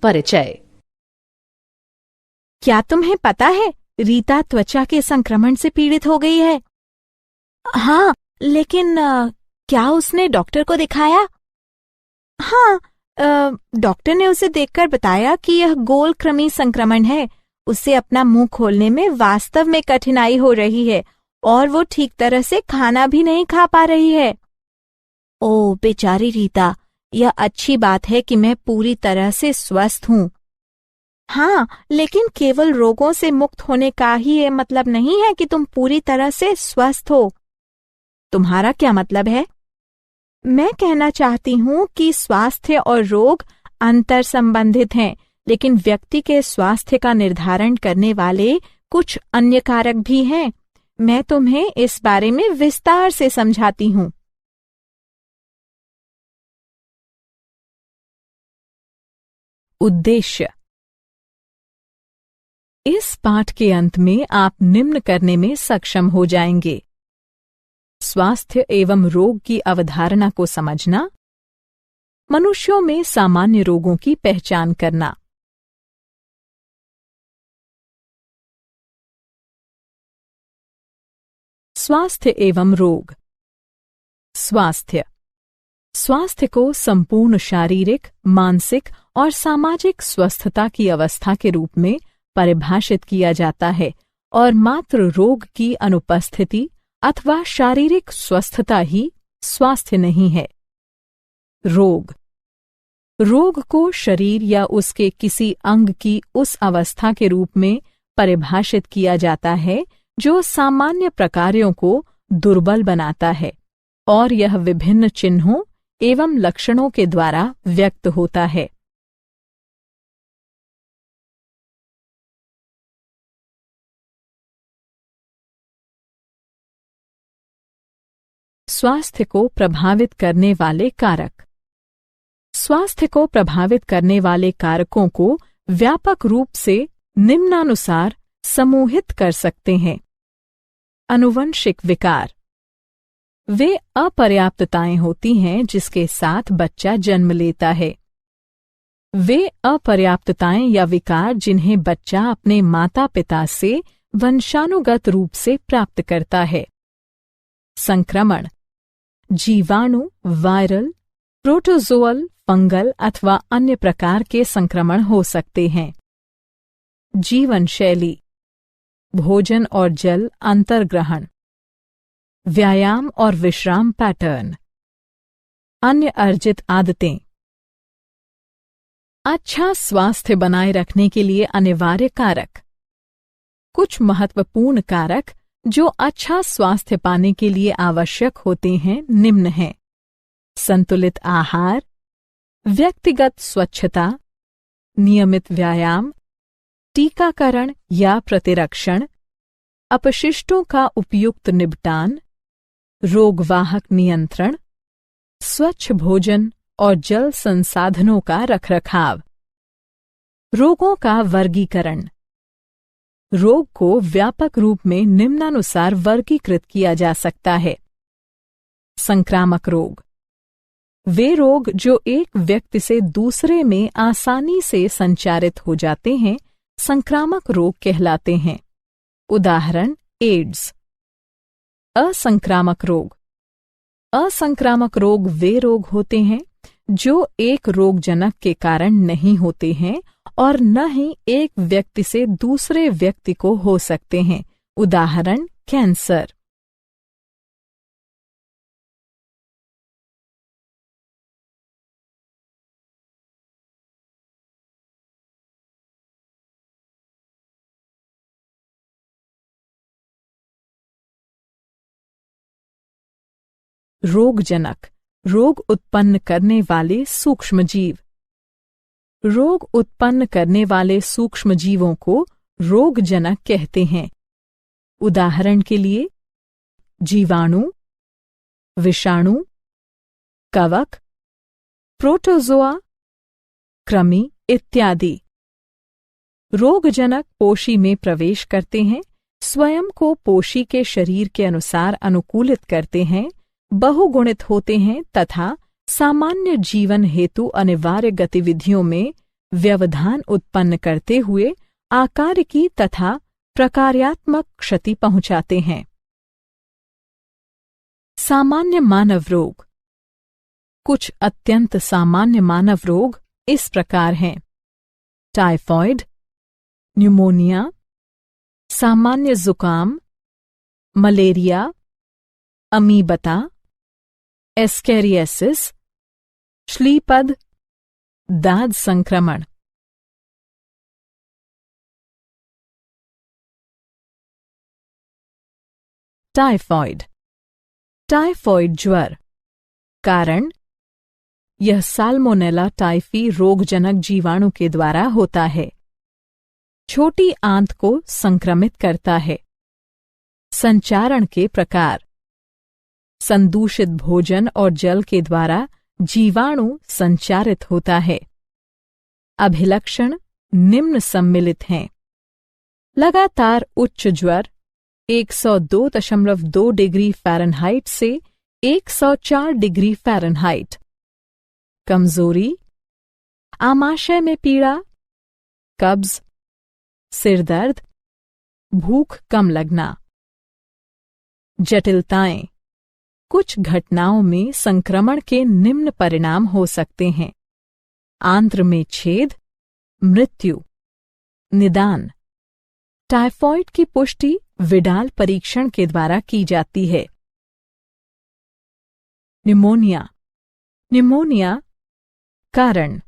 परिचय। क्या तुम्हें पता है रीता त्वचा के संक्रमण से पीड़ित हो गई है? हाँ, लेकिन क्या उसने डॉक्टर को दिखाया? हाँ, डॉक्टर ने उसे देखकर बताया कि यह गोल कृमि संक्रमण है। उसे अपना मुंह खोलने में वास्तव में कठिनाई हो रही है और वो ठीक तरह से खाना भी नहीं खा पा रही है। ओह बेचारी रीता, यह अच्छी बात है कि मैं पूरी तरह से स्वस्थ हूँ। हाँ, लेकिन केवल रोगों से मुक्त होने का ही ये मतलब नहीं है कि तुम पूरी तरह से स्वस्थ हो। तुम्हारा क्या मतलब है? मैं कहना चाहती हूँ कि स्वास्थ्य और रोग अंतर संबंधित हैं, लेकिन व्यक्ति के स्वास्थ्य का निर्धारण करने वाले कुछ अन्य कारक भी हैं। मैं तुम्हें इस बारे में विस्तार से समझाती हूँ। उद्देश्य। इस पाठ के अंत में आप निम्न करने में सक्षम हो जाएंगे: स्वास्थ्य एवं रोग की अवधारणा को समझना, मनुष्यों में सामान्य रोगों की पहचान करना। स्वास्थ्य एवं रोग। स्वास्थ्य को संपूर्ण शारीरिक, मानसिक और सामाजिक स्वस्थता की अवस्था के रूप में परिभाषित किया जाता है और मात्र रोग की अनुपस्थिति अथवा शारीरिक स्वस्थता ही स्वास्थ्य नहीं है। रोग को शरीर या उसके किसी अंग की उस अवस्था के रूप में परिभाषित किया जाता है जो सामान्य प्रकारों को दुर्बल बनाता है और यह विभिन्न चिन्हों एवं लक्षणों के द्वारा व्यक्त होता है। स्वास्थ्य को प्रभावित करने वाले कारक। स्वास्थ्य को प्रभावित करने वाले कारकों को व्यापक रूप से निम्नानुसार समूहित कर सकते हैं। आनुवंशिक विकार। वे अपर्याप्तताएं होती हैं जिसके साथ बच्चा जन्म लेता है। वे अपर्याप्तताएं या विकार जिन्हें बच्चा अपने माता पिता से वंशानुगत रूप से प्राप्त करता है। संक्रमण। जीवाणु, वायरल, प्रोटोजोअल, फंगल अथवा अन्य प्रकार के संक्रमण हो सकते हैं। जीवन शैली। भोजन और जल अंतर्ग्रहण, व्यायाम और विश्राम पैटर्न, अन्य अर्जित आदतें। अच्छा स्वास्थ्य बनाए रखने के लिए अनिवार्य कारक। कुछ महत्वपूर्ण कारक जो अच्छा स्वास्थ्य पाने के लिए आवश्यक होते हैं निम्न हैं: संतुलित आहार, व्यक्तिगत स्वच्छता, नियमित व्यायाम, टीकाकरण या प्रतिरक्षण, अपशिष्टों का उपयुक्त निपटान, रोगवाहक नियंत्रण, स्वच्छ भोजन और जल संसाधनों का रखरखाव। रोगों का वर्गीकरण। रोग को व्यापक रूप में निम्नानुसार वर्गीकृत किया जा सकता है। संक्रामक रोग। वे रोग जो एक व्यक्ति से दूसरे में आसानी से संचारित हो जाते हैं संक्रामक रोग कहलाते हैं। उदाहरण: एड्स। असंक्रामक रोग। असंक्रामक रोग वे रोग होते हैं जो एक रोगजनक के कारण नहीं होते हैं और न ही एक व्यक्ति से दूसरे व्यक्ति को हो सकते हैं। उदाहरण: कैंसर। रोगजनक, रोग उत्पन्न करने वाले सूक्ष्मजीव। रोग उत्पन्न करने वाले सूक्ष्मजीवों को रोगजनक कहते हैं। उदाहरण के लिए: जीवाणु, विषाणु, कवक, प्रोटोजोआ, कृमि इत्यादि। रोगजनक पोषी में प्रवेश करते हैं, स्वयं को पोषी के शरीर के अनुसार अनुकूलित करते हैं, बहुगुणित होते हैं तथा सामान्य जीवन हेतु अनिवार्य गतिविधियों में व्यवधान उत्पन्न करते हुए आकार की तथा प्रकार्यात्मक क्षति पहुंचाते हैं। सामान्य मानव रोग। कुछ अत्यंत सामान्य मानव रोग इस प्रकार हैं: टाइफॉइड, न्यूमोनिया, सामान्य जुकाम, मलेरिया, अमीबता, एस्केरियासिस, श्लीपद, दाद संक्रमण। टाइफॉइड। टाइफॉइड ज्वर। कारण: यह साल्मोनेला टाइफी रोगजनक जीवाणु के द्वारा होता है। छोटी आंत को संक्रमित करता है। संचारण के प्रकार: संदूषित भोजन और जल के द्वारा जीवाणु संचारित होता है। अभिलक्षण निम्न सम्मिलित हैं: लगातार उच्च ज्वर 102.2 डिग्री फ़ारेनहाइट से 104 डिग्री फ़ारेनहाइट, कमजोरी, आमाशय में पीड़ा, कब्ज, सिरदर्द, भूख कम लगना। जटिलताएं: कुछ घटनाओं में संक्रमण के निम्न परिणाम हो सकते हैं: आंत्र में छेद, मृत्यु। निदान: टाइफॉइड की पुष्टि विडाल परीक्षण के द्वारा की जाती है। निमोनिया। निमोनिया। कारण: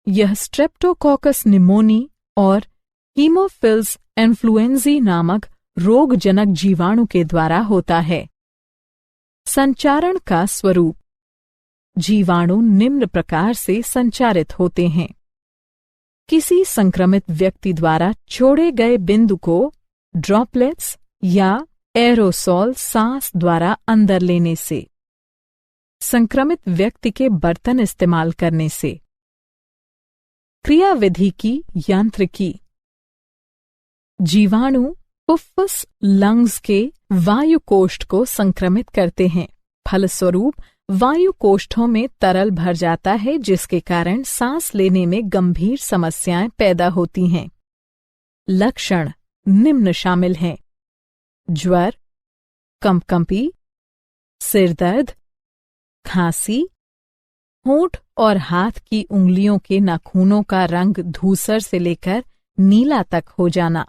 यह स्ट्रेप्टोकोकस निमोनी और हीमोफिल्स इन्फ्लुएंजी नामक रोगजनक जीवाणु के द्वारा होता है। संचारण का स्वरूप: जीवाणु निम्न प्रकार से संचारित होते हैं: किसी संक्रमित व्यक्ति द्वारा छोड़े गए बिंदु को ड्रॉपलेट्स या एरोसोल सांस द्वारा अंदर लेने से, संक्रमित व्यक्ति के बर्तन इस्तेमाल करने से। क्रियाविधि की यांत्रिकी: जीवाणु फुफ्फुस लंग्स के वायुकोष्ठ को संक्रमित करते हैं। फलस्वरूप वायुकोष्ठों में तरल भर जाता है, जिसके कारण सांस लेने में गंभीर समस्याएं पैदा होती हैं। लक्षण निम्न शामिल हैं: ज्वर, कंपकंपी, सिरदर्द, खांसी, होंठ और हाथ की उंगलियों के नाखूनों का रंग धूसर से लेकर नीला तक हो जाना।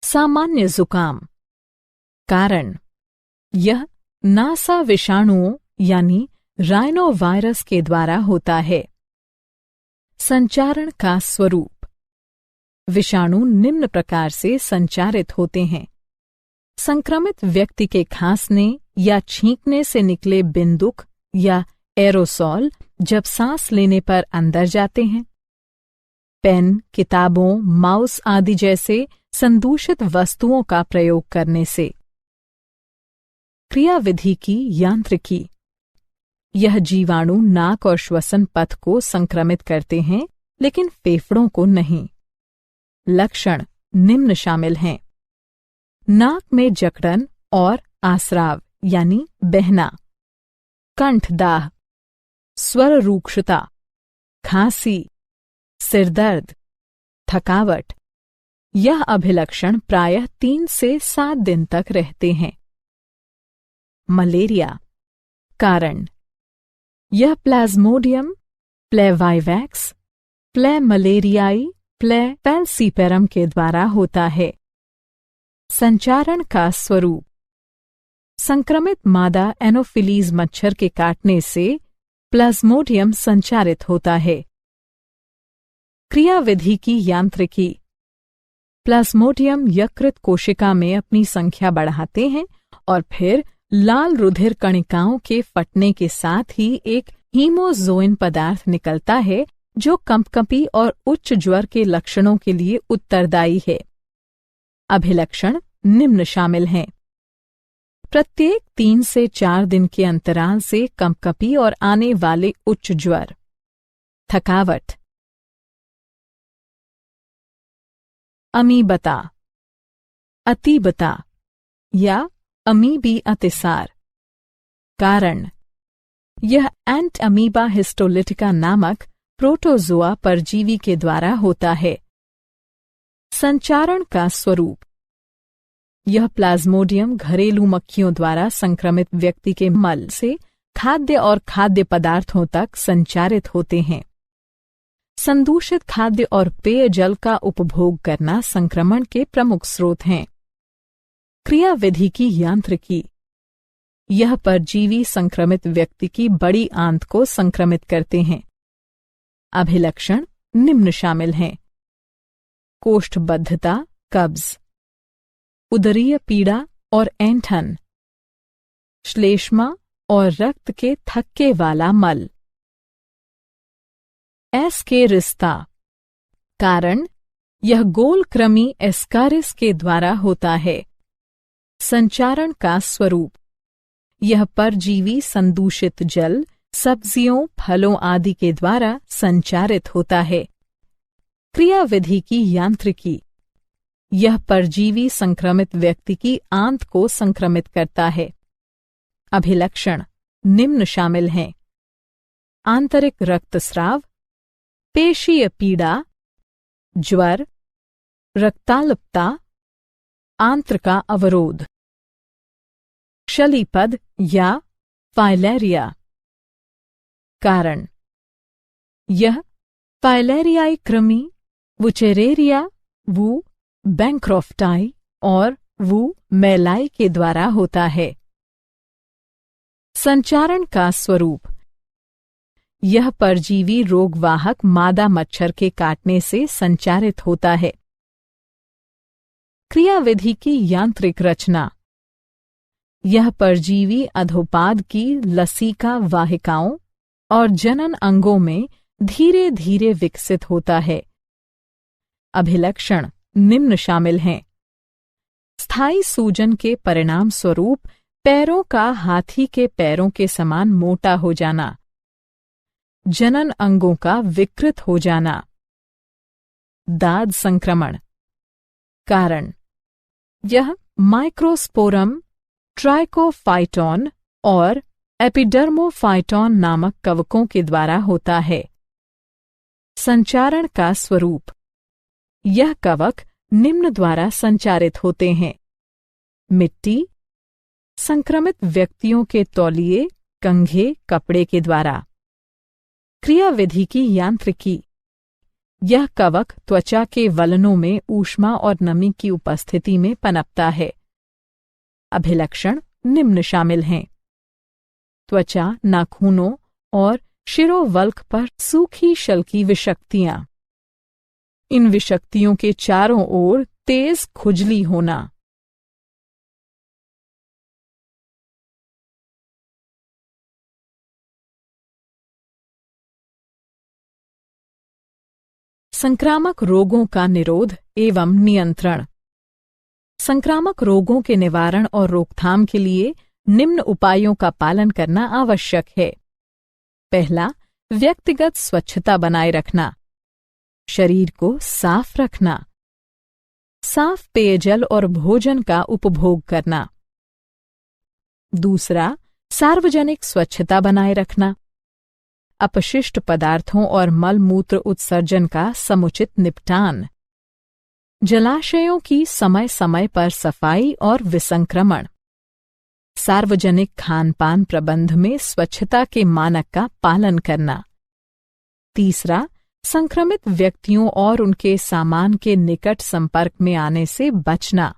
सामान्य जुकाम। कारण: यह नासा विषाणुओं यानी राइनोवायरस के द्वारा होता है। संचारण का स्वरूप: विषाणु निम्न प्रकार से संचारित होते हैं: संक्रमित व्यक्ति के खांसने या छींकने से निकले बिंदुक या एरोसोल जब सांस लेने पर अंदर जाते हैं। पेन, किताबों, माउस आदि जैसे संदूषित वस्तुओं का प्रयोग करने से। क्रियाविधि की यांत्रिकी: यह जीवाणु नाक और श्वसन पथ को संक्रमित करते हैं, लेकिन फेफड़ों को नहीं। लक्षण निम्न शामिल हैं: नाक में जकड़न और आस्राव यानी बहना, कंठदाह, स्वर रूक्षता, खांसी, सिरदर्द, थकावट। यह अभिलक्षण प्रायः 3 से 7 दिन तक रहते हैं। मलेरिया। कारण: यह प्लाज्मोडियम प्लेवाइवैक्स प्लेमलेरियाई प्लेफेल्सीपेरम के द्वारा होता है। संचारण का स्वरूप: संक्रमित मादा एनोफिलीज मच्छर के काटने से प्लाज्मोडियम संचारित होता है। क्रियाविधि की यांत्रिकी: प्लाज्मोडियम यकृत कोशिका में अपनी संख्या बढ़ाते हैं और फिर लाल रुधिर कणिकाओं के फटने के साथ ही एक हीमोजोइन पदार्थ निकलता है, जो कंपकंपी और उच्च ज्वर के लक्षणों के लिए उत्तरदायी है। अभिलक्षण निम्न शामिल हैं: प्रत्येक 3 से 4 दिन के अंतराल से कंपकंपी और आने वाले उच्च ज्वर, थकावट। अमीबता, अतीबता या अमीबी अतिसार। कारण यह एंट अमीबा हिस्टोलिटिका नामक प्रोटोजोआ परजीवी के द्वारा होता है। संचारण का स्वरूप यह प्लाज्मोडियम घरेलू मक्खियों द्वारा संक्रमित व्यक्ति के मल से खाद्य और खाद्य पदार्थों तक संचारित होते हैं। संदूषित खाद्य और पेयजल का उपभोग करना संक्रमण के प्रमुख स्रोत हैं। क्रियाविधि की यांत्रिकी यह परजीवी संक्रमित व्यक्ति की बड़ी आंत को संक्रमित करते हैं। अभिलक्षण निम्न शामिल हैं: कोष्ठबद्धता, कब्ज, उदरीय पीड़ा और ऐंठन, श्लेष्मा और रक्त के थक्के वाला मल। एस्केरिस्ता कारण यह गोल कृमि एस्कारिस के द्वारा होता है। संचारण का स्वरूप यह परजीवी संदूषित जल, सब्जियों, फलों आदि के द्वारा संचारित होता है। क्रियाविधि की यांत्रिकी यह परजीवी संक्रमित व्यक्ति की आंत को संक्रमित करता है। अभिलक्षण निम्न शामिल हैं: आंतरिक रक्तस्राव, पेशीय पीड़ा, ज्वर, रक्ताल्पता, आंत्र का अवरोध। शलीपद या फाइलेरिया कारण यह फाइलेरियाई कृमि वुचेरेरिया वू बैंक्रॉफ्टाई और वू मेलाई के द्वारा होता है। संचारण का स्वरूप यह परजीवी रोगवाहक मादा मच्छर के काटने से संचारित होता है। क्रियाविधि की यांत्रिक रचना यह परजीवी अधोपाद की लसीका वाहिकाओं और जनन अंगों में धीरे धीरे विकसित होता है। अभिलक्षण निम्न शामिल हैं: स्थायी सूजन के परिणाम स्वरूप पैरों का हाथी के पैरों के समान मोटा हो जाना, जनन अंगों का विकृत हो जाना। दाद संक्रमण कारण यह माइक्रोस्पोरम ट्राइकोफाइटॉन और एपिडर्मोफाइटॉन नामक कवकों के द्वारा होता है। संचारण का स्वरूप यह कवक निम्न द्वारा संचारित होते हैं: मिट्टी, संक्रमित व्यक्तियों के तौलिए, कंघे, कपड़े के द्वारा। क्रियाविधि की यांत्रिकी यह कवक त्वचा के वलनों में ऊष्मा और नमी की उपस्थिति में पनपता है। अभिलक्षण निम्न शामिल हैं: त्वचा, नाखूनों और शिरोवल्क पर सूखी शल्की विषक्तियां। इन विषक्तियों के चारों ओर तेज खुजली होना। संक्रामक रोगों का निरोध एवं नियंत्रण। संक्रामक रोगों के निवारण और रोकथाम के लिए निम्न उपायों का पालन करना आवश्यक है। पहला, व्यक्तिगत स्वच्छता बनाए रखना, शरीर को साफ रखना, साफ पेयजल और भोजन का उपभोग करना। दूसरा, सार्वजनिक स्वच्छता बनाए रखना, अपशिष्ट पदार्थों और मल मूत्र उत्सर्जन का समुचित निपटान, जलाशयों की समय समय पर सफाई और विसंक्रमण, सार्वजनिक खान-पान प्रबंध में स्वच्छता के मानक का पालन करना। तीसरा, संक्रमित व्यक्तियों और उनके सामान के निकट संपर्क में आने से बचना।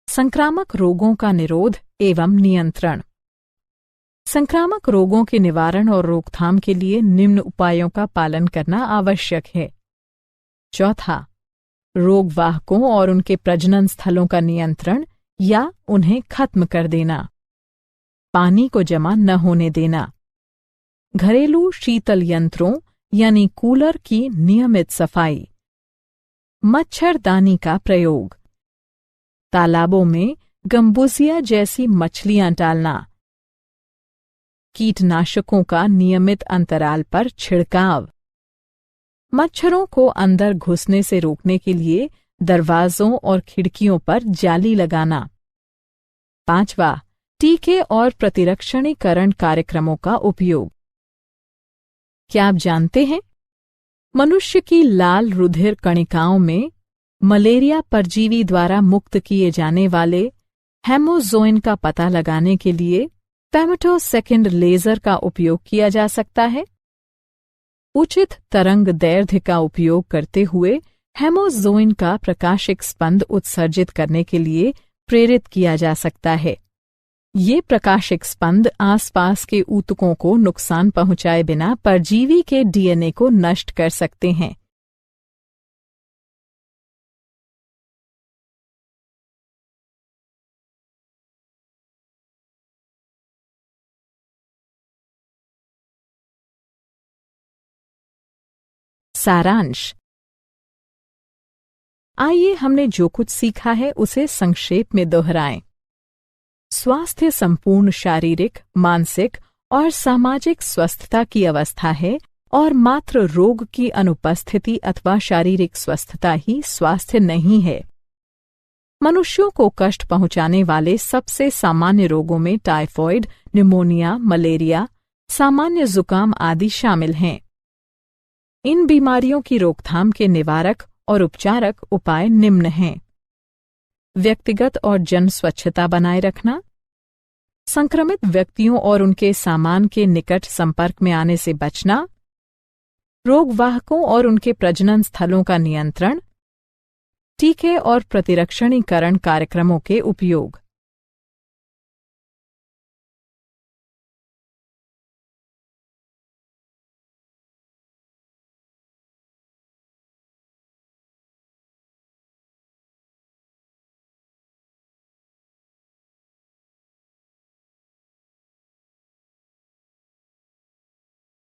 संक्रामक रोगों का निरोध एवं नियंत्रण। संक्रामक रोगों के निवारण और रोकथाम के लिए निम्न उपायों का पालन करना आवश्यक है। चौथा, रोगवाहकों और उनके प्रजनन स्थलों का नियंत्रण या उन्हें खत्म कर देना। पानी को जमा न होने देना। घरेलू शीतल यंत्रों यानी कूलर की नियमित सफाई। मच्छरदानी का प्रयोग। तालाबों में गम्बुसिया जैसी मछलियां डालना। कीटनाशकों का नियमित अंतराल पर छिड़काव। मच्छरों को अंदर घुसने से रोकने के लिए दरवाजों और खिड़कियों पर जाली लगाना। पांचवा, टीके और प्रतिरक्षणीकरण कार्यक्रमों का उपयोग। क्या आप जानते हैं, मनुष्य की लाल रुधिर कणिकाओं में मलेरिया परजीवी द्वारा मुक्त किए जाने वाले हेमोज़ोइन का पता लगाने के लिए फेमेटोसेकंड लेजर का उपयोग किया जा सकता है। उचित तरंग दैर्ध्य का उपयोग करते हुए हेमोज़ोइन का प्रकाशिक स्पंद उत्सर्जित करने के लिए प्रेरित किया जा सकता है। ये प्रकाशिक स्पंद आसपास के ऊतकों को नुकसान पहुंचाए बिना परजीवी के डीएनए को नष्ट कर सकते हैं। सारांश। आइए हमने जो कुछ सीखा है उसे संक्षेप में दोहराएं। स्वास्थ्य संपूर्ण शारीरिक, मानसिक और सामाजिक स्वस्थता की अवस्था है और मात्र रोग की अनुपस्थिति अथवा शारीरिक स्वस्थता ही स्वास्थ्य नहीं है। मनुष्यों को कष्ट पहुंचाने वाले सबसे सामान्य रोगों में टाइफॉइड, निमोनिया, मलेरिया, सामान्य जुकाम आदि शामिल हैं। इन बीमारियों की रोकथाम के निवारक और उपचारक उपाय निम्न हैं। व्यक्तिगत और जन स्वच्छता बनाए रखना, संक्रमित व्यक्तियों और उनके सामान के निकट संपर्क में आने से बचना, रोगवाहकों और उनके प्रजनन स्थलों का नियंत्रण, टीके और प्रतिरक्षणीकरण कार्यक्रमों के उपयोग।